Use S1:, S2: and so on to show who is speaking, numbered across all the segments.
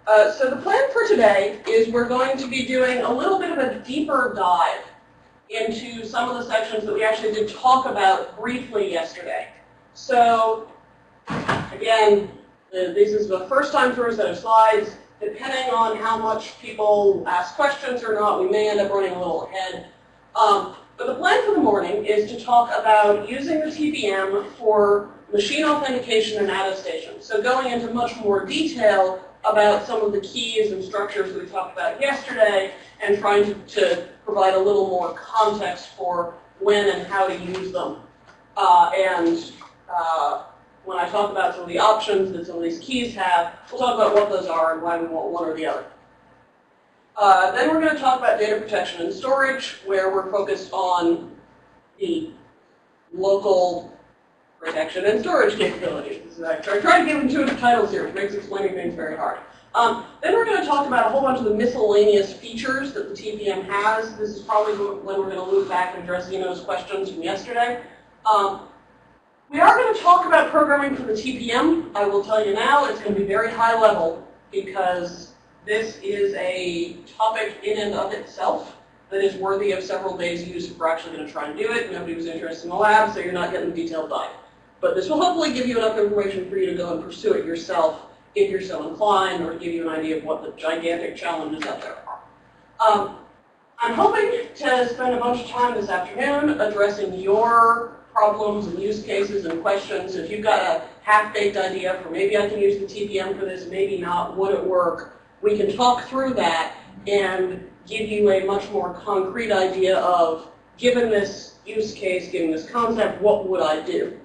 S1: So the plan for today is we're going to be doing a little bit of a deeper dive into some of the sections that we actually did talk about briefly yesterday. So again, this is the first time through a set of slides. Depending on how much people ask questions or not, we may end up running a little ahead. But the plan for the morning is to talk about using the TPM for machine authentication and attestation. So going into much more detail about some of the keys and structures that we talked about yesterday and trying to provide a little more context for when and how to use them. When I talk about some of the options that some of these keys have, we'll talk about what those are and why we want one or the other. Then we're going to talk about data protection and storage, where we're focused on the local protection and storage capabilities. I try to give intuitive titles here, which makes explaining things very hard. Then we're going to talk about a whole bunch of the miscellaneous features that the TPM has. This is probably when we're going to loop back and address Zeno's questions from yesterday. We are going to talk about programming for the TPM. I will tell you now, it's going to be very high level because this is a topic in and of itself that is worthy of several days' use if we're actually going to try and do it. Nobody was interested in the lab, so you're not getting the detailed dive. But this will hopefully give you enough information for you to go and pursue it yourself if you're so inclined, or give you an idea of what the gigantic challenges out there are. I'm hoping to spend a bunch of time this afternoon addressing your problems and use cases and questions. If you've got a half-baked idea for maybe I can use the TPM for this, maybe not, would it work? We can talk through that and give you a much more concrete idea of, given this use case, given this concept, what would I do?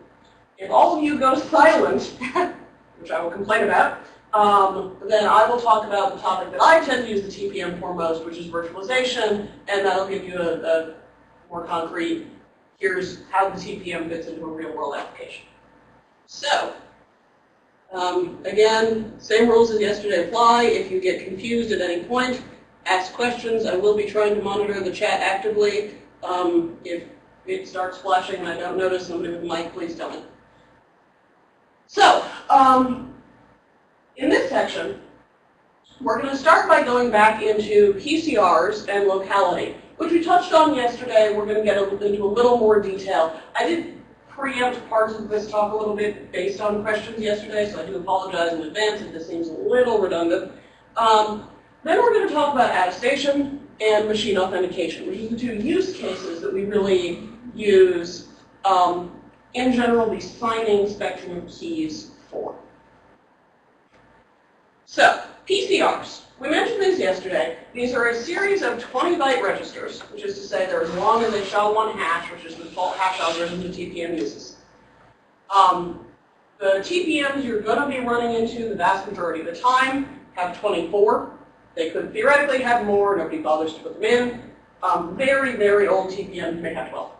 S1: If all of you go silent, which I will complain about, then I will talk about the topic that I tend to use the TPM for most, which is virtualization, and that'll give you a more concrete, here's how the TPM fits into a real-world application. So, again, same rules as yesterday apply. If you get confused at any point, ask questions. I will be trying to monitor the chat actively. If it starts flashing and I don't notice somebody with a mic, please tell me. So, in this section, we're going to start by going back into PCRs and locality, which we touched on yesterday. We're going to get into a little more detail. I did preempt parts of this talk a little bit based on questions yesterday, so I do apologize in advance if this seems a little redundant. Then we're going to talk about attestation and machine authentication, which is the two use cases that we really use, in general, the signing spectrum of keys for. So, PCRs. We mentioned these yesterday. These are a series of 20-byte registers, which is to say they're as long as a SHA-1 hash, which is the default hash algorithm the TPM uses. The TPMs you're going to be running into the vast majority of the time have 24. They could theoretically have more. Nobody bothers to put them in. Very, very old TPMs may have 12.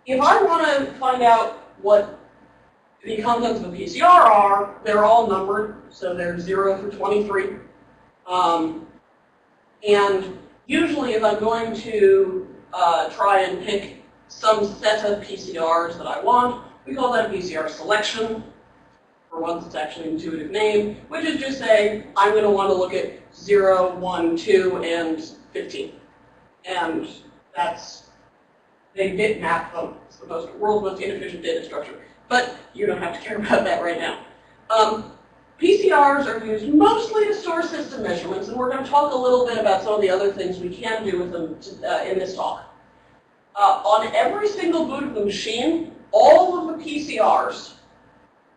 S1: If I want to find out what the contents of a PCR are, they're all numbered, so they're 0 through 23. And usually if I'm going to try and pick some set of PCRs that I want, we call that a PCR selection. For once, it's actually an intuitive name, which is just saying I'm going to want to look at 0, 1, 2, and 15. And they bitmap them. It's the world's most inefficient data structure. But you don't have to care about that right now. PCRs are used mostly to store system measurements, and we're going to talk a little bit about some of the other things we can do with them in this talk. On every single boot of the machine, all of the PCRs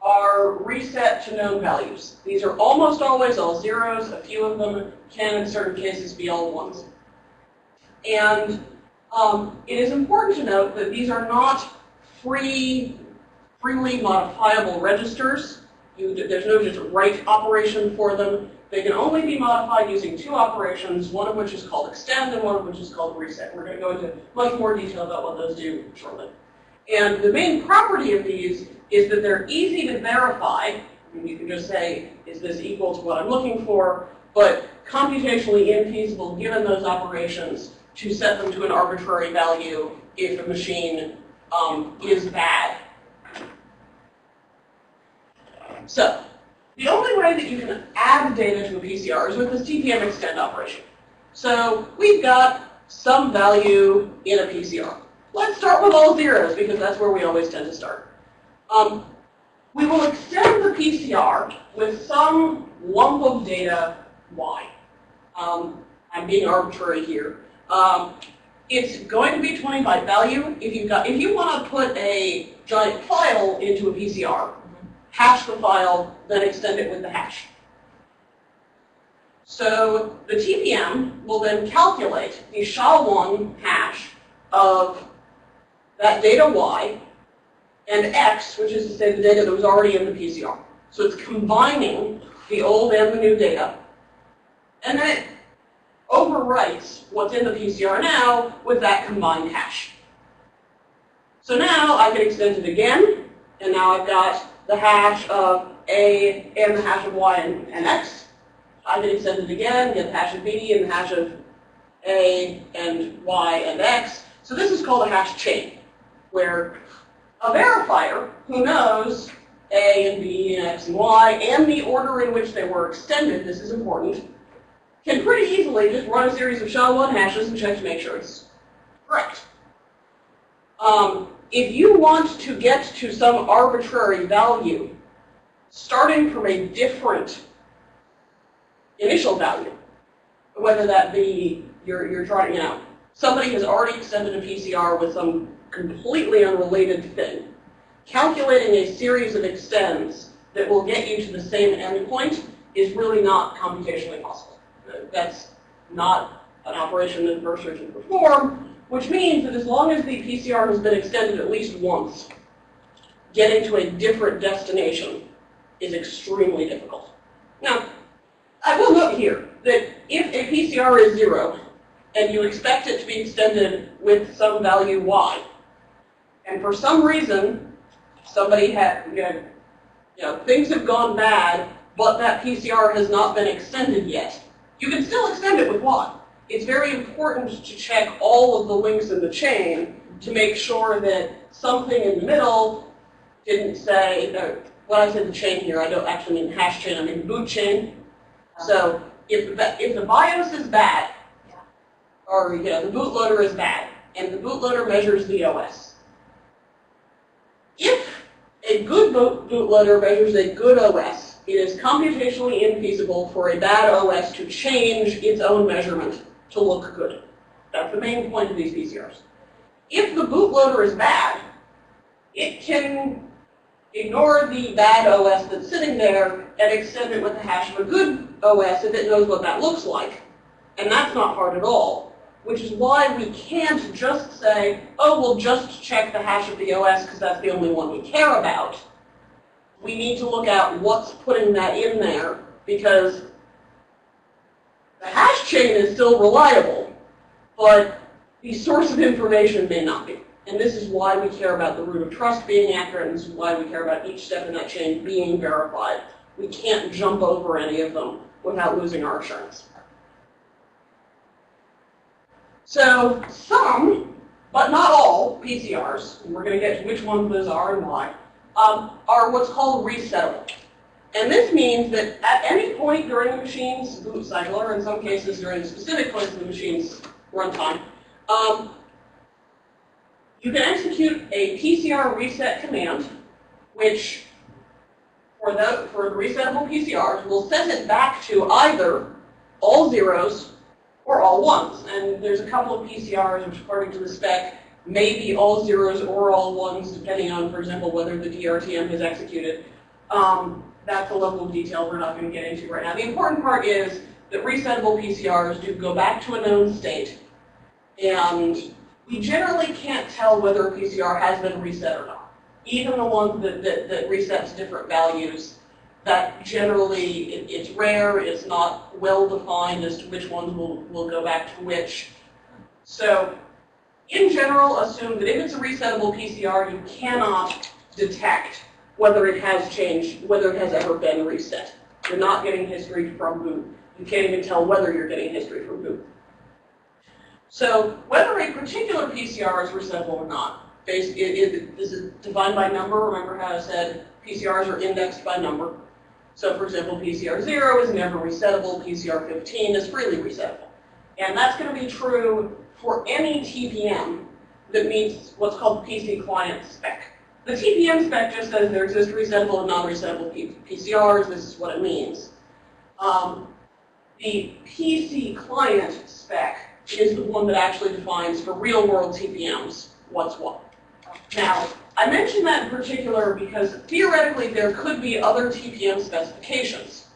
S1: are reset to known values. These are almost always all zeros. A few of them can, in certain cases, be all ones. And it is important to note that these are not freely modifiable registers. There's no just write operation for them. They can only be modified using two operations, one of which is called extend and one of which is called reset. We're going to go into much more detail about what those do shortly. And the main property of these is that they're easy to verify. I mean, you can just say, is this equal to what I'm looking for? But computationally infeasible, given those operations, to set them to an arbitrary value if a machine is bad. So, The only way that you can add data to a PCR is with this TPM extend operation. So we've got some value in a PCR. Let's start with all zeros because that's where we always tend to start. We will extend the PCR with some lump of data y. I'm being arbitrary here. It's going to be 20 byte value. If you want to put a giant file into a PCR, hash the file, then extend it with the hash. So the TPM will then calculate the SHA-1 hash of that data y and x, which is to say the data that was already in the PCR. So it's combining the old and the new data. And then it overwrites what's in the PCR now with that combined hash. So now I can extend it again, and now I've got the hash of A and the hash of Y and X. I can extend it again, get the hash of B and the hash of A and Y and X. So this is called a hash chain, where a verifier who knows A and B and X and Y and the order in which they were extended, this is important, can pretty easily just run a series of SHA-1 hashes and check to make sure it's correct. If you want to get to some arbitrary value, starting from a different initial value, whether that be you're trying, somebody has already extended a PCR with some completely unrelated thing, calculating a series of extends that will get you to the same endpoint is really not computationally possible. That's not an operation that a browser can perform, which means that as long as the PCR has been extended at least once, getting to a different destination is extremely difficult. Now, I will note here that if a PCR is 0 and you expect it to be extended with some value y, and for some reason somebody had, things have gone bad, but that PCR has not been extended yet, you can still extend it with y. It's very important to check all of the links in the chain to make sure that something in the middle didn't say, when I say the chain here, I don't actually mean hash chain, I mean boot chain. So if the BIOS is bad, or the bootloader is bad, and the bootloader measures the OS, if a good bootloader measures a good OS, it is computationally infeasible for a bad OS to change its own measurement to look good. That's the main point of these PCRs. If the bootloader is bad, it can ignore the bad OS that's sitting there and extend it with the hash of a good OS if it knows what that looks like. And that's not hard at all, which is why we can't just say, oh, we'll just check the hash of the OS because that's the only one we care about. We need to look at what's putting that in there, because the hash chain is still reliable, but the source of information may not be. And this is why we care about the root of trust being accurate, and this is why we care about each step in that chain being verified. We can't jump over any of them without losing our assurance. So some, but not all, PCRs, and we're going to get to which ones those are and why, are what's called resettable. And this means that at any point during the machine's boot cycle, or in some cases during a specific point in the machine's runtime, you can execute a PCR reset command, which for the resettable PCRs will set it back to either all zeros or all ones. And there's a couple of PCRs which, according to the spec, may be all zeros or all ones, depending on, for example, whether the DRTM is executed. That's a level of detail we're not going to get into right now. The important part is that resettable PCRs do go back to a known state, and we generally can't tell whether a PCR has been reset or not. Even the ones that resets different values, that generally, it's rare, it's not well defined as to which ones will go back to which. So, in general, assume that if it's a resettable PCR, you cannot detect whether it has changed, whether it has ever been reset. You're not getting history from boot. You can't even tell whether you're getting history from boot. So whether a particular PCR is resettable or not, this is defined by number. Remember how I said PCRs are indexed by number. So for example, PCR 0 is never resettable, PCR 15 is freely resettable. And that's going to be true for any TPM that meets what's called PC client spec. The TPM spec just says there exist resettable and non-resettable PCRs. This is what it means. The PC client spec is the one that actually defines for real-world TPMs what's what. Now, I mention that in particular because theoretically there could be other TPM specifications.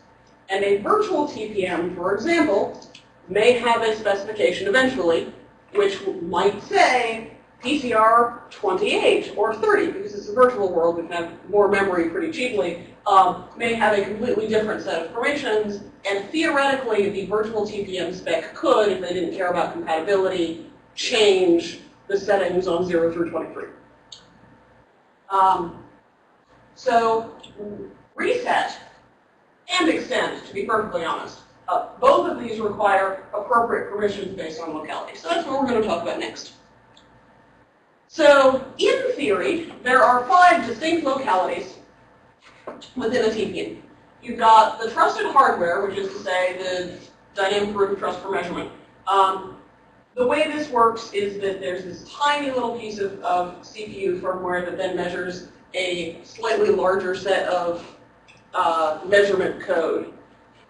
S1: And a virtual TPM, for example, may have a specification eventually, which might say PCR 28 or 30, because it's a virtual world, we can have more memory pretty cheaply, may have a completely different set of permissions, and theoretically the virtual TPM spec could, if they didn't care about compatibility, change the settings on 0 through 23. So reset and extend, to be perfectly honest, both of these require appropriate permissions based on locality. So that's what we're going to talk about next. So in theory, there are 5 distinct localities within a TPM. You've got the trusted hardware, which is to say the dynamic root of trust for measurement. The way this works is that there's this tiny little piece of CPU firmware that then measures a slightly larger set of measurement code.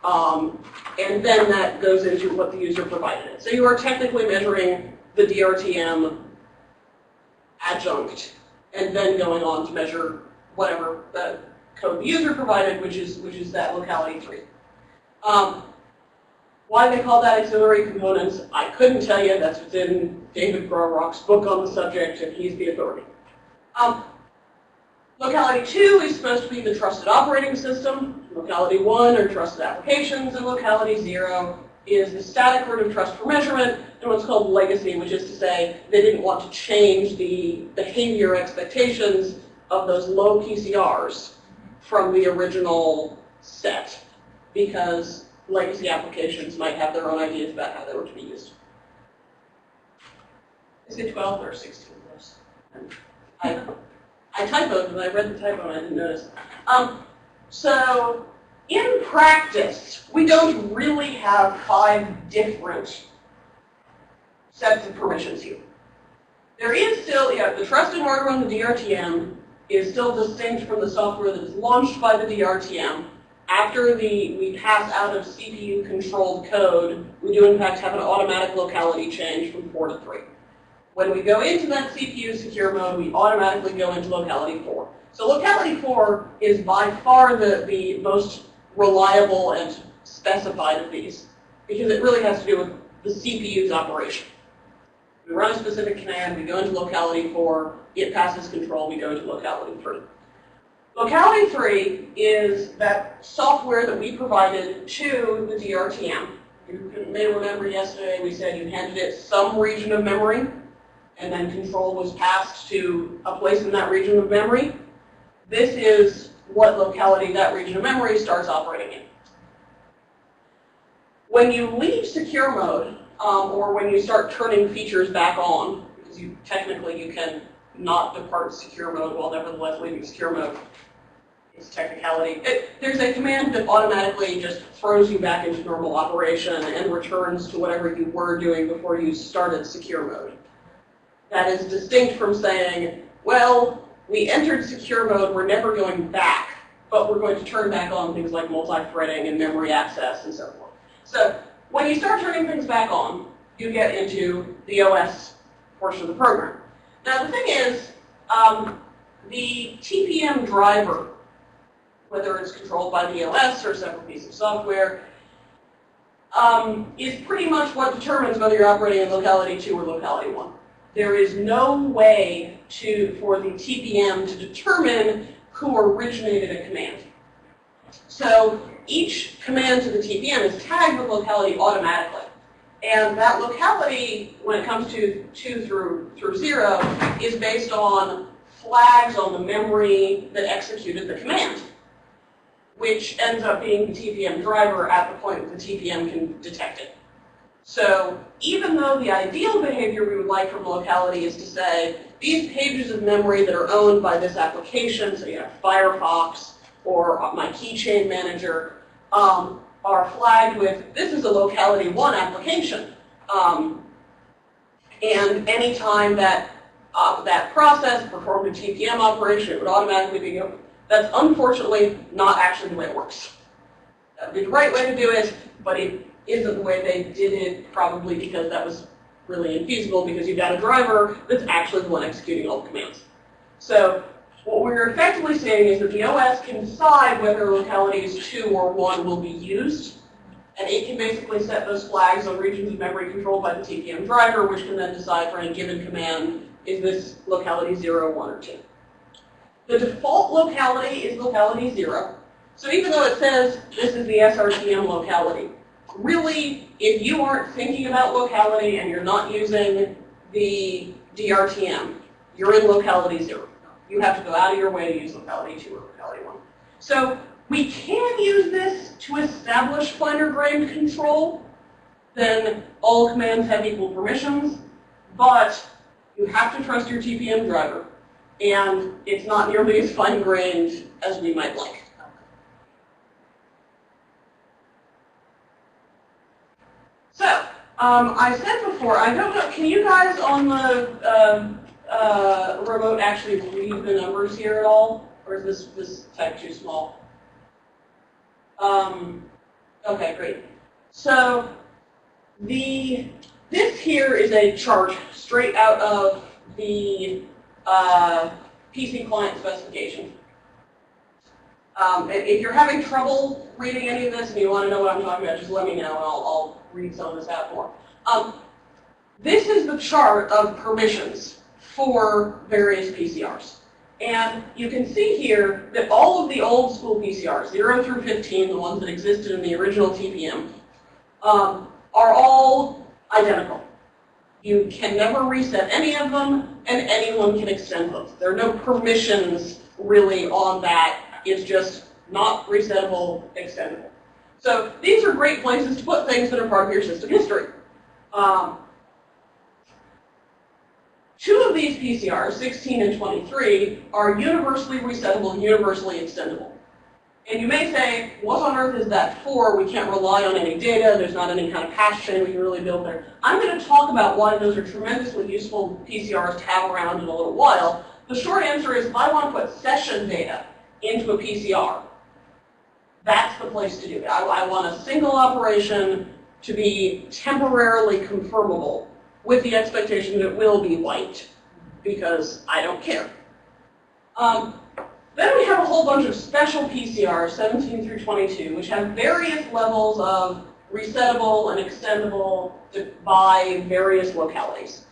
S1: And then that goes into what the user provided it. So you are technically measuring the DRTM adjunct and then going on to measure whatever the code the user provided, which is that locality 3. Why they call that auxiliary components, I couldn't tell you. That's within David Grohrock's book on the subject, and he's the authority. Locality 2 is supposed to be the trusted operating system. Locality 1 are trusted applications, and locality 0 is the static root of trust for measurement, and what's called legacy, which is to say they didn't want to change the behavior expectations of those low PCRs from the original set, because legacy applications might have their own ideas about how they were to be used. Is it 12 or 16 of those? I typoed, and I read the typo and I didn't notice. So in practice, we don't really have 5 different sets of permissions here. There is still, the trusted hardware on the DRTM is still distinct from the software that is launched by the DRTM. After we pass out of CPU-controlled code, we do in fact have an automatic locality change from 4 to 3. When we go into that CPU secure mode, we automatically go into locality 4. So locality 4 is by far the most reliable and specified of these, because it really has to do with the CPU's operation. We run a specific command, we go into locality 4, it passes control, we go into locality 3. Locality 3 is that software that we provided to the DRTM. You may remember yesterday we said you handed it some region of memory, and then control was passed to a place in that region of memory. This is what locality that region of memory starts operating in. When you leave secure mode, or when you start turning features back on, because technically you can not depart secure mode while nevertheless leaving secure mode. It's technicality. There's a command that automatically just throws you back into normal operation and returns to whatever you were doing before you started secure mode. That is distinct from saying, well, we entered secure mode, we're never going back, but we're going to turn back on things like multi-threading and memory access and so forth. So when you start turning things back on, you get into the OS portion of the program. Now the thing is, the TPM driver, whether it's controlled by the OS or a separate piece of software, is pretty much what determines whether you're operating in locality 2 or locality 1. There is no way for the TPM to determine who originated a command. So each command to the TPM is tagged with locality automatically. And that locality, when it comes to 2 through 0, is based on flags on the memory that executed the command, which ends up being the TPM driver at the point that the TPM can detect it. So even though the ideal behavior we would like from locality is to say, these pages of memory that are owned by this application, so you have Firefox or my keychain manager are flagged with, this is a locality 1 application. And anytime that that process performed a TPM operation, it would automatically be open. That's unfortunately not actually the way it works. That would be the right way to do it, but it isn't the way they did it, probably because that was really infeasible, because you've got a driver that's actually the one executing all the commands. So what we're effectively saying is that the OS can decide whether localities 2 or 1 will be used, and it can basically set those flags on regions of memory controlled by the TPM driver, which can then decide for any given command, is this locality 0, 1, or 2. The default locality is locality 0. So even though it says this is the SRTM locality, really, if you aren't thinking about locality and you're not using the DRTM, you're in locality 0. You have to go out of your way to use locality 2 or locality 1. So we can use this to establish finer-grained control. Then all commands have equal permissions, but you have to trust your TPM driver, and it's not nearly as fine-grained as we might like. So, I said before, I don't know, can you guys on the remote actually read the numbers here at all? Or is this type too small? Okay, great. So, this here is a chart straight out of the PC client specification. If you're having trouble reading any of this and you want to know what I'm talking about, just let me know and I'll read some of this out more. This is the chart of permissions for various PCRs. And you can see here that all of the old school PCRs, 0 through 15, the ones that existed in the original TPM, are all identical. You can never reset any of them, and anyone can extend them. There are no permissions really on that. It's just not resettable, extendable. So these are great places to put things that are part of your system history. Two of these PCRs, 16 and 23, are universally resettable and universally extendable. And you may say, what on earth is that for? We can't rely on any data. There's not any kind of hash chain we can really build there. I'm going to talk about why those are tremendously useful PCRs to have around in a little while. The short answer is, if I want to put session data into a PCR, that's the place to do it. I want a single operation to be temporarily confirmable with the expectation that it will be white, because I don't care. Then we have a whole bunch of special PCRs, 17 through 22, which have various levels of resettable and extendable by various localities.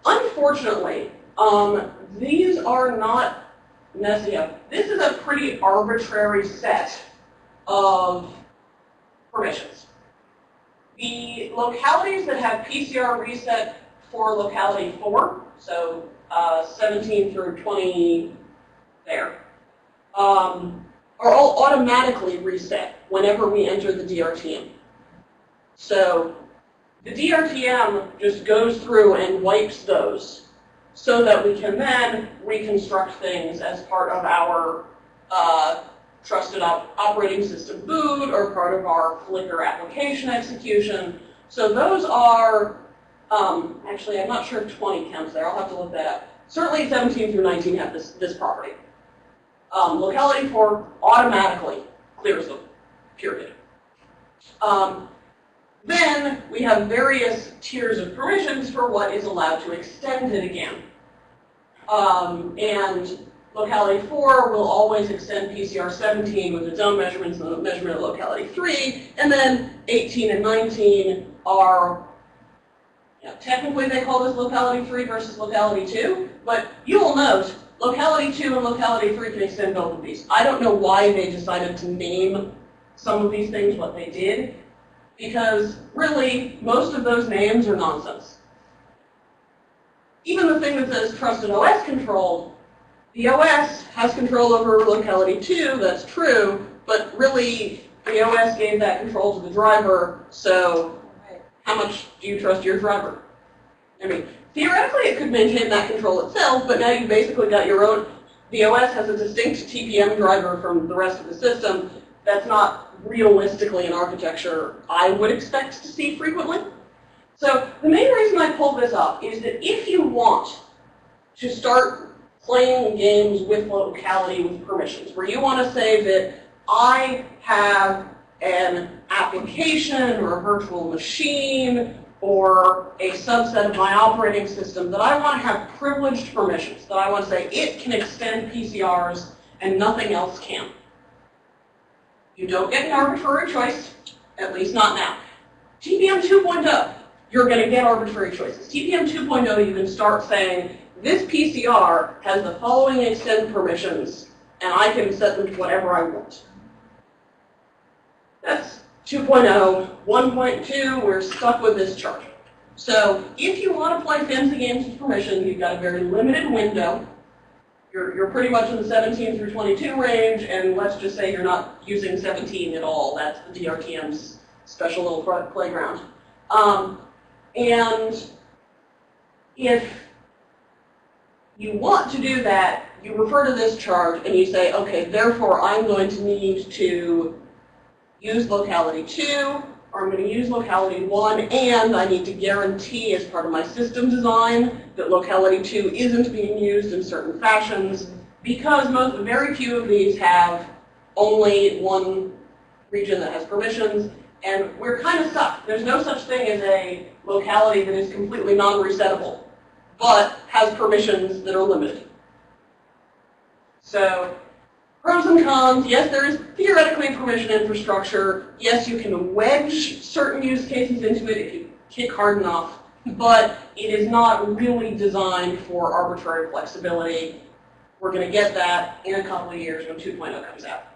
S1: Unfortunately, these are not necessary. This is a pretty arbitrary set of permissions. The localities that have PCR reset for locality 4, so 17 through 20 there, are all automatically reset whenever we enter the DRTM. So the DRTM just goes through and wipes those so that we can then reconstruct things as part of our trusted operating system boot or part of our Flickr application execution. So those are, actually I'm not sure if 20 counts there, I'll have to look that up. Certainly 17 through 19 have this property. Locality 4 automatically clears them, period. Then we have various tiers of permissions for what is allowed to extend it again. And locality 4 will always extend PCR 17 with its own measurements and the measurement of locality 3, and then 18 and 19 are, technically they call this locality 3 versus locality 2, but you will note locality 2 and locality 3 can extend both of these. I don't know why they decided to name some of these things what they did, because really, most of those names are nonsense. Even the thing that says trusted OS controlled, the OS has control over locality 2, that's true, but really, the OS gave that control to the driver, so how much do you trust your driver? I mean, theoretically, it could maintain that control itself, but now you've basically got your own. the OS has a distinct TPM driver from the rest of the system. That's not realistically an architecture I would expect to see frequently. So the main reason I pulled this up is that if you want to start playing games with locality with permissions, where you want to say that I have an application or a virtual machine or a subset of my operating system that I want to have privileged permissions, that I want to say it can extend PCRs and nothing else can. You don't get an arbitrary choice, at least not now. TPM 2.0, you're going to get arbitrary choices. TPM 2.0, you can start saying, this PCR has the following extend permissions, and I can set them to whatever I want. That's 2.0. 1.2, we're stuck with this chart. So if you want to play fancy games with permission, you've got a very limited window. You're pretty much in the 17 through 22 range, and let's just say you're not using 17 at all. That's the DRTM's special little playground. And if you want to do that, you refer to this chart and you say, okay, therefore I'm going to need to use locality 2, or I'm going to use locality 1, and I need to guarantee as part of my system design that locality 2 isn't being used in certain fashions, because very few of these have only one region that has permissions, and we're kind of stuck. There's no such thing as a locality that is completely non-resettable, but has permissions that are limited. So, pros and cons, yes, there is theoretically permission infrastructure. Yes, you can wedge certain use cases into it if you kick hard enough, but it is not really designed for arbitrary flexibility. We're going to get that in a couple of years when 2.0 comes out.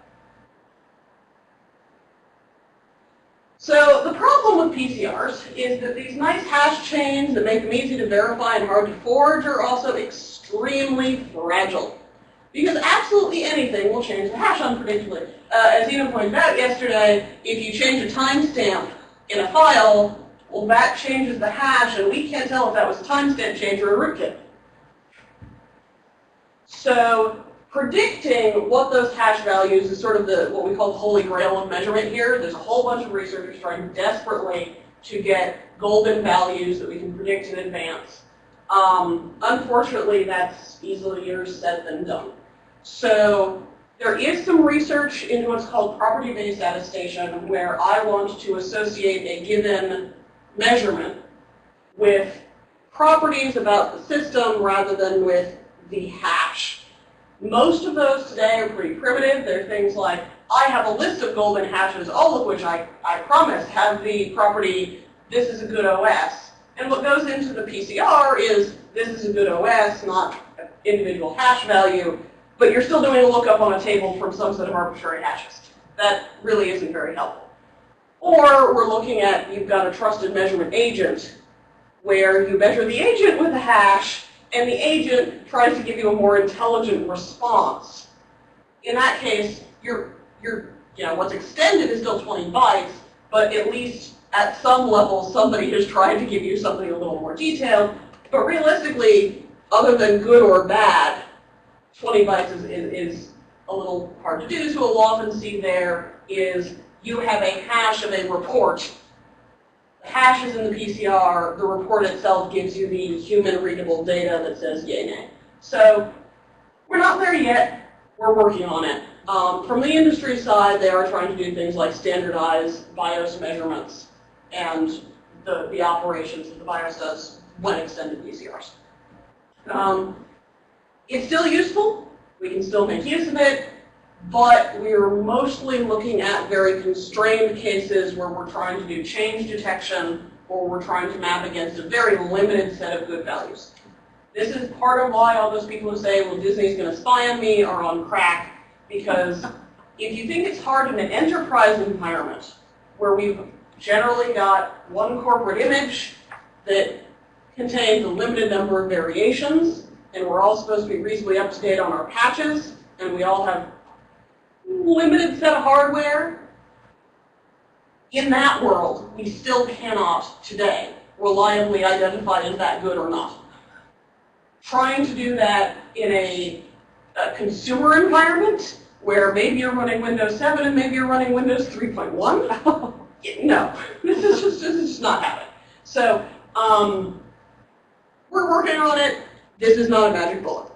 S1: So the problem with PCRs is that these nice hash chains that make them easy to verify and hard to forge are also extremely fragile. Because absolutely anything will change the hash unpredictably. As Ina pointed out yesterday, if you change a timestamp in a file, well, that changes the hash, and we can't tell if that was a timestamp change or a rootkit. So predicting what those hash values is sort of what we call the holy grail of measurement here. There's a whole bunch of researchers trying desperately to get golden values that we can predict in advance. Unfortunately, that's easier said than done. So there is some research into what's called property-based attestation, where I want to associate a given measurement with properties about the system rather than with the hash. Most of those today are pretty primitive. They're things like, I have a list of golden hashes, all of which I promise have the property, this is a good OS. And what goes into the PCR is, this is a good OS, not an individual hash value, but you're still doing a lookup on a table from some set of arbitrary hashes. That really isn't very helpful. Or we're looking at, you've got a trusted measurement agent, where you measure the agent with a hash, and the agent tries to give you a more intelligent response. In that case, what's extended is still 20 bytes, but at least at some level, somebody has tried to give you something a little more detailed. But realistically, other than good or bad, 20 bytes is a little hard to do. So what we'll often see there is you have a hash of a report. The hash is in the PCR. The report itself gives you the human-readable data that says yay, nay. So we're not there yet. We're working on it. From the industry side, they are trying to do things like standardize BIOS measurements and the operations that the BIOS does when extended PCRs. It's still useful. We can still make use of it. But we're mostly looking at very constrained cases where we're trying to do change detection or we're trying to map against a very limited set of good values. This is part of why all those people who say, well, Disney's going to spy on me are on crack, because if you think it's hard in an enterprise environment where we've generally got one corporate image that contains a limited number of variations, and we're all supposed to be reasonably up to date on our patches, and we all have limited set of hardware, in that world, we still cannot today reliably identify is that good or not. Trying to do that in a a consumer environment where maybe you're running Windows 7 and maybe you're running Windows 3.1. No, this is just not happening. So we're working on it. This is not a magic bullet.